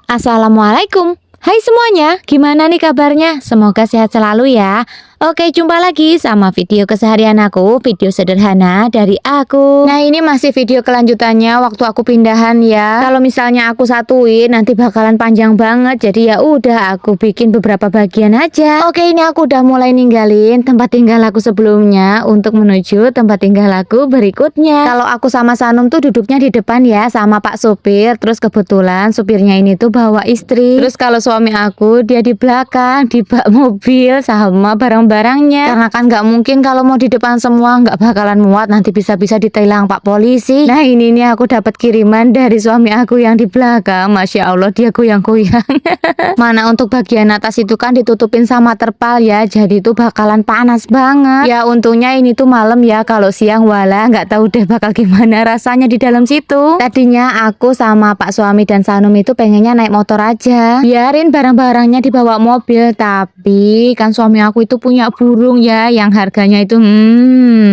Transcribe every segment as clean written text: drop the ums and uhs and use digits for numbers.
Assalamualaikum. Hai semuanya, gimana nih kabarnya? Semoga sehat selalu ya. Oke, jumpa lagi sama video keseharian aku, video sederhana dari aku. Nah, ini masih video kelanjutannya waktu aku pindahan ya. Kalau misalnya aku satuin nanti bakalan panjang banget. Jadi ya udah aku bikin beberapa bagian aja. Oke, ini aku udah mulai ninggalin tempat tinggal aku sebelumnya untuk menuju tempat tinggal aku berikutnya. Kalau aku sama Sanum tuh duduknya di depan ya sama Pak Supir. Terus kebetulan supirnya ini tuh bawa istri. Terus kalau suami aku dia di belakang, di bak mobil sama barang-barangnya, karena kan nggak mungkin kalau mau di depan semua, nggak bakalan muat, nanti bisa-bisa ditilang Pak Polisi. Nah, ini nih aku dapat kiriman dari suami aku yang di belakang. Masya Allah, dia goyang-goyang. Mana untuk bagian atas itu kan ditutupin sama terpal ya, jadi itu bakalan panas banget ya. Untungnya ini tuh malam ya, kalau siang wala nggak tahu deh bakal gimana rasanya di dalam situ. Tadinya aku sama Pak suami dan Sanum itu pengennya naik motor aja, biarin barang-barangnya dibawa mobil, tapi kan suami aku itu punya burung ya yang harganya itu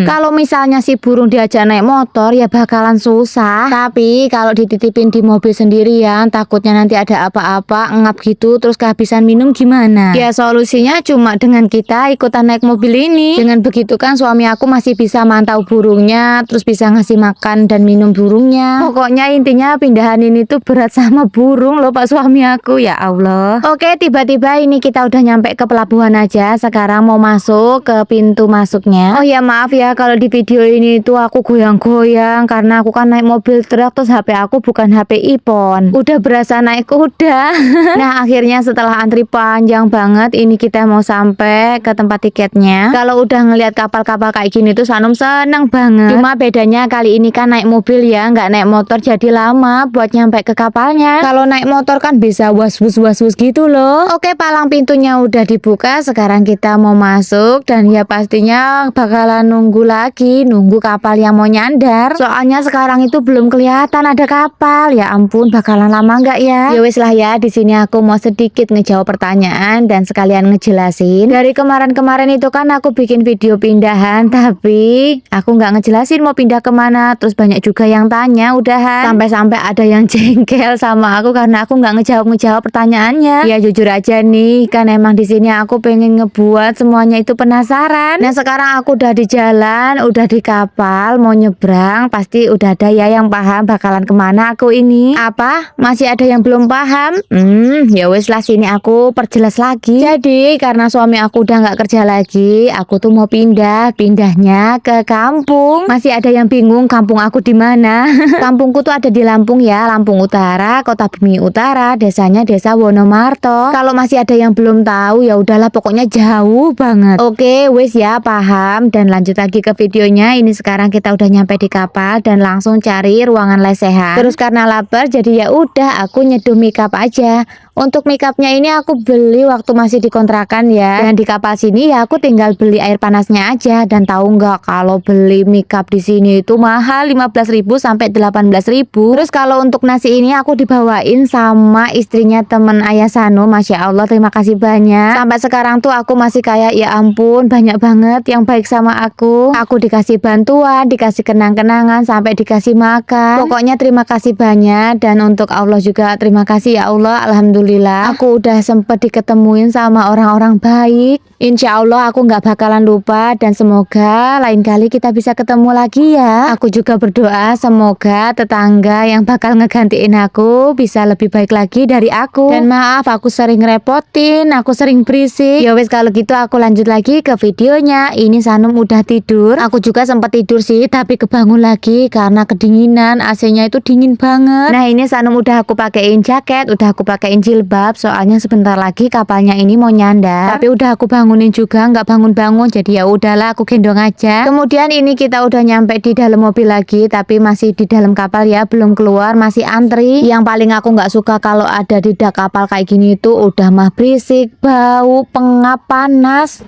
kalau misalnya si burung diajak naik motor ya bakalan susah. Tapi kalau dititipin di mobil sendirian takutnya nanti ada apa-apa ngap gitu terus kehabisan minum gimana ya. Solusinya cuma dengan kita ikutan naik mobil ini. Dengan begitu kan suami aku masih bisa mantau burungnya, terus bisa ngasih makan dan minum burungnya. Pokoknya intinya pindahan ini tuh berat sama burung loh Pak suami aku, ya Allah. Oke, tiba-tiba ini kita udah nyampe ke pelabuhan aja. Sekarang mau masuk ke pintu masuknya. Oh ya maaf ya kalau di video ini tuh aku goyang-goyang karena aku kan naik mobil truk, terus HP aku bukan HP iPhone. Udah berasa naik kuda. Nah, akhirnya setelah antri panjang banget ini kita mau sampai ke tempat tiketnya. Kalau udah ngelihat kapal-kapal kayak gini tuh Sanum seneng banget. Cuma bedanya kali ini kan naik mobil ya, nggak naik motor, jadi lama buat nyampe ke kapalnya. Kalau naik motor kan bisa was-was gitu loh. Oke, palang pintunya udah dibuka. Sekarang kita mau masuk dan ya pastinya bakalan nunggu kapal yang mau nyandar. Soalnya sekarang itu belum kelihatan ada kapal. Ya ampun, bakalan lama nggak ya? Ya wis lah ya, di sini aku mau sedikit ngejawab pertanyaan dan sekalian ngejelasin. Dari kemarin-kemarin itu kan aku bikin video pindahan, tapi aku nggak ngejelasin mau pindah kemana. Terus banyak juga yang tanya udahan. Sampai-sampai ada yang jengkel sama aku karena aku nggak ngejawab pertanyaannya. Ya jujur aja nih, kan emang di sini aku pengen ngebuat semuanya itu penasaran. Nah, sekarang aku udah di jalan, udah di kapal, mau nyebrang. Pasti udah ada ya yang paham bakalan kemana aku ini. Apa? Masih ada yang belum paham? Ya wes lah, sini aku perjelas lagi. Jadi karena suami aku udah nggak kerja lagi, aku tuh mau pindahnya ke kampung. Masih ada yang bingung kampung aku di mana? Kampungku tuh ada di Lampung ya, Lampung Utara, Kota Bumi Utara, desanya Desa Wonomarto. Kalau masih ada yang belum tahu ya udahlah, pokoknya jauh banget. Oke, wes ya, paham. Dan lanjut lagi ke videonya. Ini sekarang kita udah nyampe di kapal dan langsung cari ruangan lesehan. Terus karena lapar jadi ya udah aku nyeduh makeup aja. Untuk makeupnya ini aku beli waktu masih di kontrakan ya. Dan di kapal sini ya aku tinggal beli air panasnya aja. Dan tahu nggak kalau beli makeup di sini itu mahal 15.000 sampai 18.000. Terus kalau untuk nasi ini aku dibawain sama istrinya temen ayah Sanum. Masya Allah, terima kasih banyak. Sampai sekarang tuh aku masih kayak ya ampun, banyak banget yang baik sama aku. Aku dikasih bantuan, dikasih kenang-kenangan, sampai dikasih makan. Pokoknya terima kasih banyak. Dan untuk Allah juga terima kasih ya Allah. Alhamdulillah aku udah sempet diketemuin sama orang-orang baik. Insya Allah aku nggak bakalan lupa dan semoga lain kali kita bisa ketemu lagi ya. Aku juga berdoa semoga tetangga yang bakal ngegantiin aku bisa lebih baik lagi dari aku. Dan maaf aku sering ngerepotin, aku sering berisik. Ya wes kalau gitu aku lanjut lagi ke videonya. Ini Sanum udah tidur. Aku juga sempat tidur sih, tapi kebangun lagi karena kedinginan. AC-nya itu dingin banget. Nah, ini Sanum udah aku pakein jaket, udah aku pakein jilbab. Soalnya sebentar lagi kapalnya ini mau nyandar. Tapi udah aku bangunin juga, nggak bangun-bangun. Jadi ya udahlah aku gendong aja. Kemudian ini kita udah nyampe di dalam mobil lagi, tapi masih di dalam kapal ya, belum keluar, masih antri. Yang paling aku nggak suka kalau ada di dak kapal kayak gini itu udah mah berisik, bau, pengap, panas.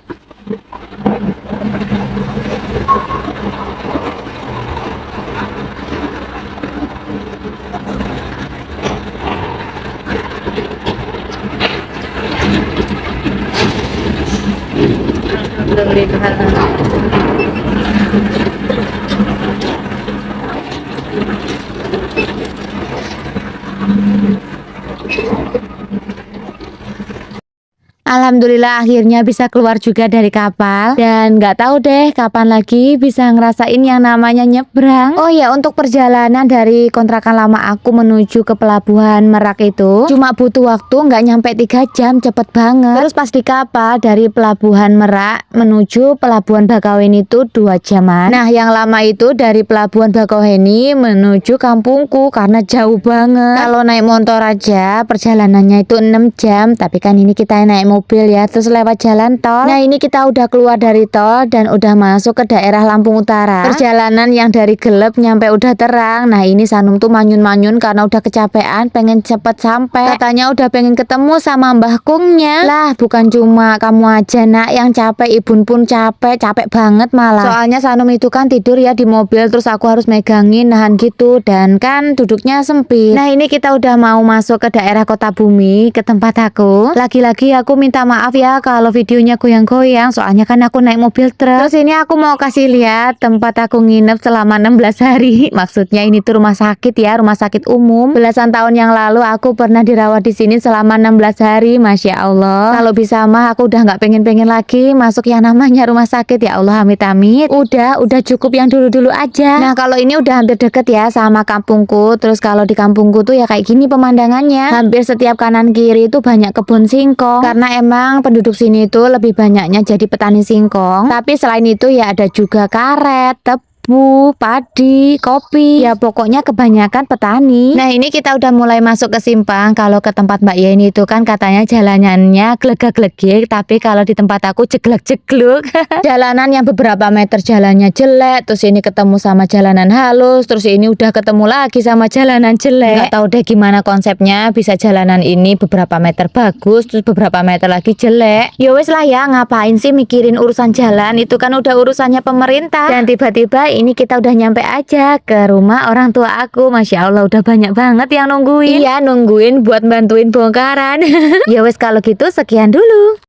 Alhamdulillah akhirnya bisa keluar juga dari kapal dan nggak tahu deh kapan lagi bisa ngerasain yang namanya nyebrang. Oh ya, untuk perjalanan dari kontrakan lama aku menuju ke pelabuhan Merak itu cuma butuh waktu nggak nyampe 3 jam, cepet banget. Terus pas di kapal dari pelabuhan Merak menuju pelabuhan Bakauheni itu 2 jaman. Nah yang lama itu dari pelabuhan Bakauheni menuju kampungku karena jauh banget. Kalau naik motor aja perjalanannya itu 6 jam, tapi kan ini kita naik mobil ya, terus lewat jalan tol. Nah ini kita udah keluar dari tol dan udah masuk ke daerah Lampung Utara. Perjalanan yang dari gelap nyampe udah terang. Nah ini Sanum tuh manyun-manyun karena udah kecapean, pengen cepet sampai. Katanya udah pengen ketemu sama Mbah Kungnya. Lah bukan cuma kamu aja nak yang capek, Ibun pun capek banget malah. Soalnya Sanum itu kan tidur ya di mobil, terus aku harus megangin nahan gitu dan kan duduknya sempit. Nah ini kita udah mau masuk ke daerah Kota Bumi, ke tempat aku. Lagi-lagi aku minta maaf ya kalau videonya goyang-goyang, soalnya kan aku naik mobil truk. Terus ini aku mau kasih lihat tempat aku nginep selama 16 hari. Maksudnya ini tuh rumah sakit ya, rumah sakit umum. Belasan tahun yang lalu aku pernah dirawat di sini selama 16 hari. Masya Allah. Kalau bisa mah aku udah nggak pengen-pengen lagi masuk yang namanya rumah sakit, ya Allah, amit-amit. Udah cukup yang dulu-dulu aja. Nah kalau ini udah hampir deket ya sama kampungku. Terus kalau di kampungku tuh ya kayak gini pemandangannya. Hampir setiap kanan kiri itu banyak kebun singkong. Karena emang penduduk sini itu lebih banyaknya jadi petani singkong. Tapi selain itu ya ada juga karet, tebu, padi, kopi. Ya pokoknya kebanyakan petani. Nah ini kita udah mulai masuk ke simpang. Kalau ke tempat Mbak Yeni itu kan katanya jalanannya glegek-glegek, tapi kalau di tempat aku jeglek-jegluk. Jalanan yang beberapa meter jalannya jelek, terus ini ketemu sama jalanan halus, terus ini udah ketemu lagi sama jalanan jelek. Nggak tahu deh gimana konsepnya, bisa jalanan ini beberapa meter bagus, terus beberapa meter lagi jelek. Ya wes lah ya, ngapain sih mikirin urusan jalan, itu kan udah urusannya pemerintah. Dan tiba-tiba ini kita udah nyampe aja ke rumah orang tua aku. Masya Allah udah banyak banget yang nungguin. Iya nungguin buat bantuin bongkaran. Ya wes kalau gitu sekian dulu.